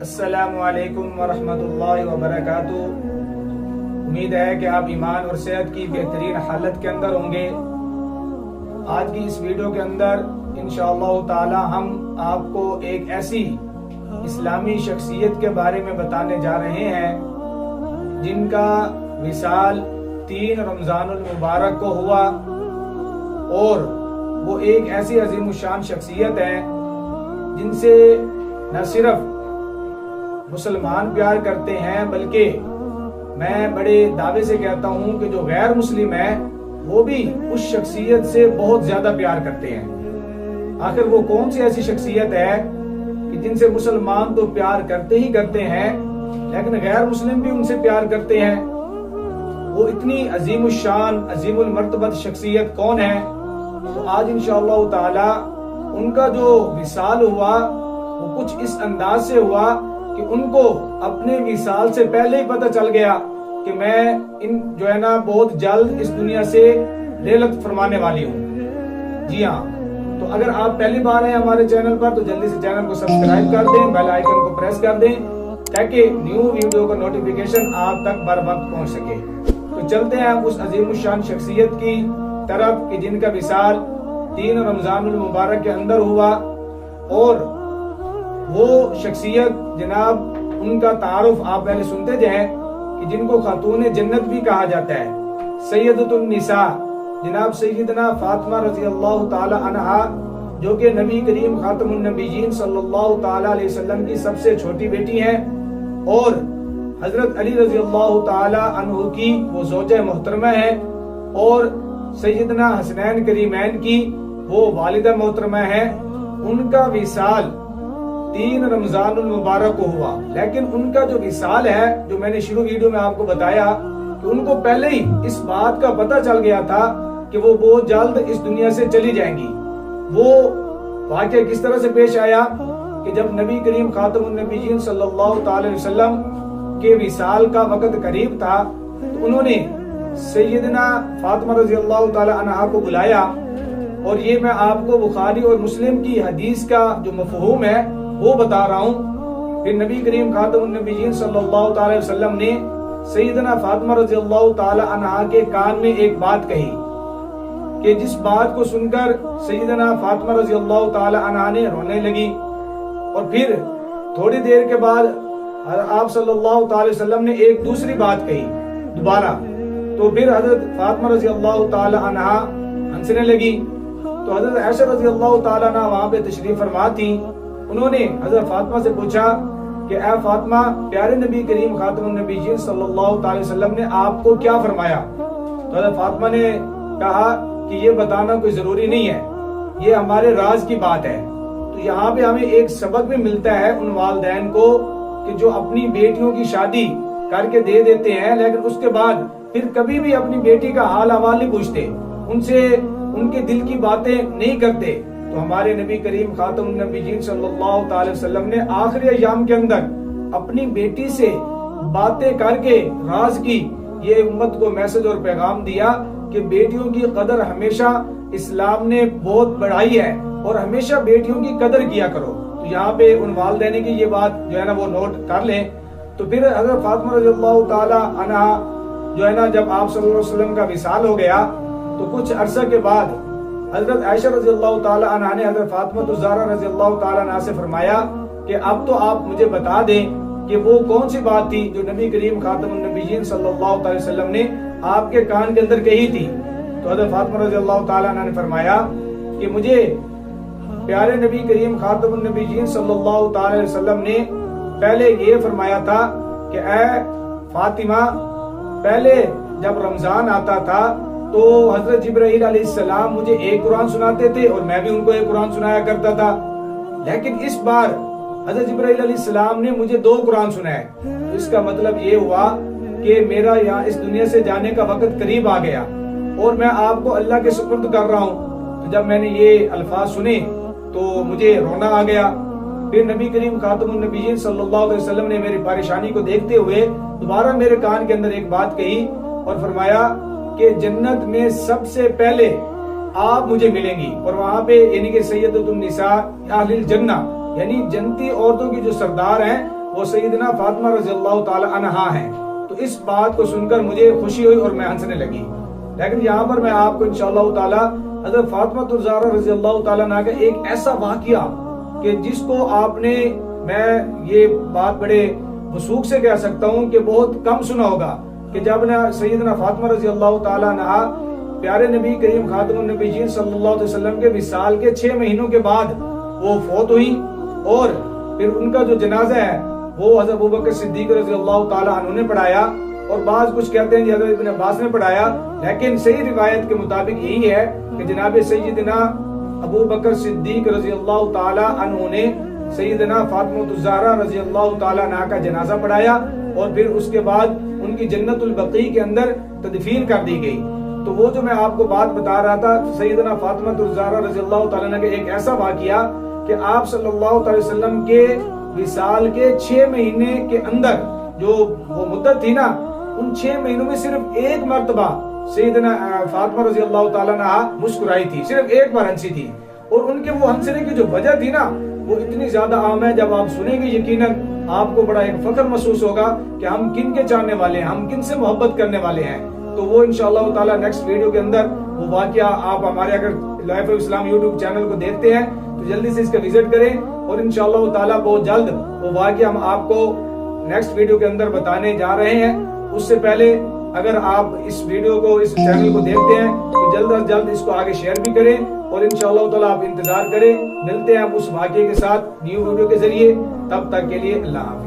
السلام علیکم ورحمۃ اللہ وبرکاتہ۔ امید ہے کہ آپ ایمان اور صحت کی بہترین حالت کے اندر ہوں گے۔ آج کی اس ویڈیو کے اندر انشاءاللہ تعالی ہم آپ کو ایک ایسی اسلامی شخصیت کے بارے میں بتانے جا رہے ہیں جن کا وصال 3 رمضان المبارک کو ہوا، اور وہ ایک ایسی عظیم الشان شخصیت ہے جن سے نہ صرف مسلمان پیار کرتے ہیں بلکہ میں بڑے دعوے سے کہتا ہوں کہ جو غیر مسلم ہے وہ بھی اس شخصیت سے بہت زیادہ پیار کرتے ہیں۔ آخر وہ کون سی ایسی شخصیت ہے کہ جن سے مسلمان تو پیار کرتے ہی کرتے ہیں لیکن غیر مسلم بھی ان سے پیار کرتے ہیں؟ وہ اتنی عظیم الشان عظیم المرتبت شخصیت کون ہے؟ تو آج انشاءاللہ تعالی ان کا جو وصال ہوا وہ کچھ اس انداز سے ہوا کہ ان کو اپنے وصال سے پہلے ہی پتہ چل گیا کہ میں جو ہے نا بہت جلد اس دنیا سے رحلت فرمانے والی ہوں۔ جی ہاں، تو اگر آپ پہلی بار ہیں ہمارے چینل پر تو جلدی سے چینل کو سبسکرائب کر دیں، بیل آئیکن کو پریس کر دیں تاکہ نیو ویڈیو کا نوٹیفیکیشن آپ تک بر وقت پہنچ سکے۔ تو چلتے ہیں اس عظیم الشان شخصیت کی طرف کہ جن کا وصال 3 رمضان المبارک کے اندر ہوا، اور وہ شخصیت جناب ان کا تعارف آپ پہلے سنتے جائیں کہ جن کو خاتون جنت بھی کہا جاتا ہے، سیدۃ النساء جناب سیدنا فاطمہ رضی اللہ تعالی عنہا، جو کہ نبی کریم خاتم النبیین صلی اللہ تعالی علیہ وسلم کی سب سے چھوٹی بیٹی ہیں، اور حضرت علی رضی اللہ تعالی عنہ کی وہ زوجہ محترمہ ہے، اور سیدنا حسنین کریمین کی وہ والدہ محترمہ ہے۔ ان کا وصال 3 رمضان المبارک کو ہوا، لیکن ان کا جو وصال ہے جو میں نے شروع ویڈیو میں آپ کو بتایا کہ ان کو پہلے ہی اس بات کا پتہ چل گیا تھا کہ وہ بہت جلد اس دنیا سے چلی جائیں گی۔ وہ واقعہ کس طرح سے پیش آیا کہ جب نبی کریم خاتم النبیین صلی اللہ تعالی وسلم کے وصال کا وقت قریب تھا تو انہوں نے سیدنا فاطمہ رضی اللہ تعالی عنہا کو بلایا، اور یہ میں آپ کو بخاری اور مسلم کی حدیث کا جو مفہوم ہے وہ بتا رہا ہوں۔ پھر نبی کریم خاتم النبیین صلی اللہ تعالی وسلم نے سیدنا فاطمہ رضی اللہ تعالی عنہا کے کان میں ایک بات کہی کہ جس بات کو سن کر سیدنا فاطمہ رضی اللہ تعالی عنہا نے رونے لگی، اور پھر تھوڑی دیر کے بعد آپ صلی اللہ تعالی وسلم نے ایک دوسری بات کہی دوبارہ، تو پھر حضرت فاطمہ رضی اللہ تعالی عنہا ہنسنے لگی۔ تو حضرت عائشہ رضی اللہ تعالی عنہ وہاں پہ تشریف فرما تھی۔ انہوں نے حضرت فاطمہ سے پوچھا کہ اے فاطمہ، پیارے نبی کریم خاتم النبیین صلی اللہ تعالی وسلم نے آپ کو کیا فرمایا؟ تو حضرت فاطمہ نے کہا کہ یہ بتانا کوئی ضروری نہیں ہے، یہ ہمارے راز کی بات ہے۔ تو یہاں پہ ہمیں ایک سبق بھی ملتا ہے ان والدین کو کہ جو اپنی بیٹیوں کی شادی کر کے دے دیتے ہیں لیکن اس کے بعد پھر کبھی بھی اپنی بیٹی کا حال احوال نہیں پوچھتے، ان سے ان کے دل کی باتیں نہیں کرتے۔ تو ہمارے نبی کریم خاتم النبیین صلی اللہ تعالی وسلم نے آخری ایام کے اندر اپنی بیٹی سے باتیں کر کے راز کی یہ امت کو میسج اور پیغام دیا کہ بیٹیوں کی قدر ہمیشہ اسلام نے بہت بڑھائی ہے، اور ہمیشہ بیٹیوں کی قدر کیا کرو۔ تو یہاں پہ ان والدین کی یہ بات جو ہے نا وہ نوٹ کر لیں۔ تو پھر حضرت فاطمہ رضی اللہ تعالی عنہا جو ہے نا جب آپ صلی اللہ علیہ وسلم کا وصال ہو گیا تو کچھ عرصہ کے بعد حضرت عائشہ رضی اللہ تعالی عنہا نے حضرت فاطمہ الزہرا رضی اللہ تعالی عنہا سے فرمایا کہ اب تو آپ مجھے بتا دیں کہ وہ کون سی بات تھی جو نبی کریم خاتم النبیین صلی اللہ تعالی وسلم نے آپ کے کان کے اندر کہی تھی۔ تو حضرت فاطمہ رضی اللہ تعالی عنہا نے فرمایا کہ مجھے پیارے نبی کریم خاتم النبیین صلی اللہ تعالی وسلم نے پہلے یہ فرمایا تھا کہ اے فاطمہ، پہلے جب رمضان آتا تھا تو حضرت جبرائیل علیہ السلام مجھے ایک قرآن سناتے تھے اور میں بھی ان کو ایک قرآن سنایا کرتا تھا، لیکن اس بار حضرت جبرائیل علیہ السلام نے مجھے 2 قرآن سنائے۔ تو اس کا مطلب یہ ہوا کہ میرا یہاں اس دنیا سے جانے کا وقت قریب آ گیا اور میں آپ کو اللہ کے سپرد کر رہا ہوں۔ تو جب میں نے یہ الفاظ سنے تو مجھے رونا آ گیا۔ پھر نبی کریم خاتم النبیین صلی اللہ علیہ وسلم نے میری پریشانی کو دیکھتے ہوئے دوبارہ میرے کان کے اندر ایک بات کہی اور فرمایا کہ جنت میں سب سے پہلے آپ مجھے ملیں گی، اور وہاں پہ یعنی کہ سیدۃ النساء اہل الجنہ یعنی جنتی عورتوں کی جو سردار ہیں وہ سیدنا فاطمہ رضی اللہ تعالی عنہا ہیں۔ تو اس بات کو سن کر مجھے خوشی ہوئی اور میں ہنسنے لگی۔ لیکن یہاں پر میں آپ کو انشاءاللہ تعالی حضرت فاطمہ الزہرا رضی اللہ تعالی عنہا کا ایک ایسا واقعہ کہ جس کو آپ نے، میں یہ بات بڑے وثوق سے کہہ سکتا ہوں کہ بہت کم سنا ہوگا، کہ جب سیدنا فاطمہ رضی اللہ تعالی عنہا پیارے نبی کریم خاتم النبیین صلی اللہ علیہ وسلم کے وصال کے 6 مہینوں کے بعد وہ فوت ہوئی، اور پھر ان کا جو جنازہ ہے وہ حضرت ابوبکر صدیق رضی اللہ تعالی عنہ نے پڑھایا، اور بعض کچھ کہتے ہیں حضرت ابن عباس نے پڑھایا، لیکن صحیح روایت کے مطابق یہی ہے کہ جناب سیدنا ابوبکر صدیق رضی اللہ تعالی عنہ نے سیدنا فاطمہ الزہرا رضی اللہ تعالی عنہ کا جنازہ پڑھایا، اور پھر اس کے بعد ان کی جنت البقیع کے اندر تدفین کر دی گئی۔ تو وہ جو میں آپ کو بات بتا رہا تھا سیدنا فاطمہ الزہرا رضی اللہ تعالی عنہ کا ایک ایسا واقعہ کہ آپ صلی اللہ علیہ وسلم کے وصال کے 6 مہینے کے اندر جو وہ مدت تھی نا، ان 6 مہینوں میں صرف ایک مرتبہ سیدنا فاطمہ رضی اللہ تعالی عنہ مسکرائی تھی، صرف ایک بار ہنسی تھی، اور ان کے وہ ہنسنے کی جو وجہ تھی نا وہ اتنی زیادہ عام ہے، جب آپ سنیں گے یقیناً آپ کو بڑا ایک فخر محسوس ہوگا کہ ہم کن کے چاہنے والے ہیں، ہم کن سے محبت کرنے والے ہیں۔ تو وہ انشاءاللہ تعالی نیکسٹ ویڈیو کے اندر وہ واقعہ آپ ہمارے اگر life of Islam YouTube channel کو دیکھتے ہیں تو جلدی سے اس کا وزٹ کریں، اور انشاءاللہ تعالی بہت جلد وہ واقعہ ہم آپ کو نیکسٹ ویڈیو کے اندر بتانے جا رہے ہیں۔ اس سے پہلے اگر آپ اس ویڈیو کو، اس چینل کو دیکھتے ہیں تو جلد از جلد اس کو آگے شیئر بھی کریں، اور انشاءاللہ تعالی آپ انتظار کریں۔ ملتے ہیں ہم اس واقعے کے ساتھ نیو ویڈیو کے ذریعے، تب تک کے لیے اللہ حافظ۔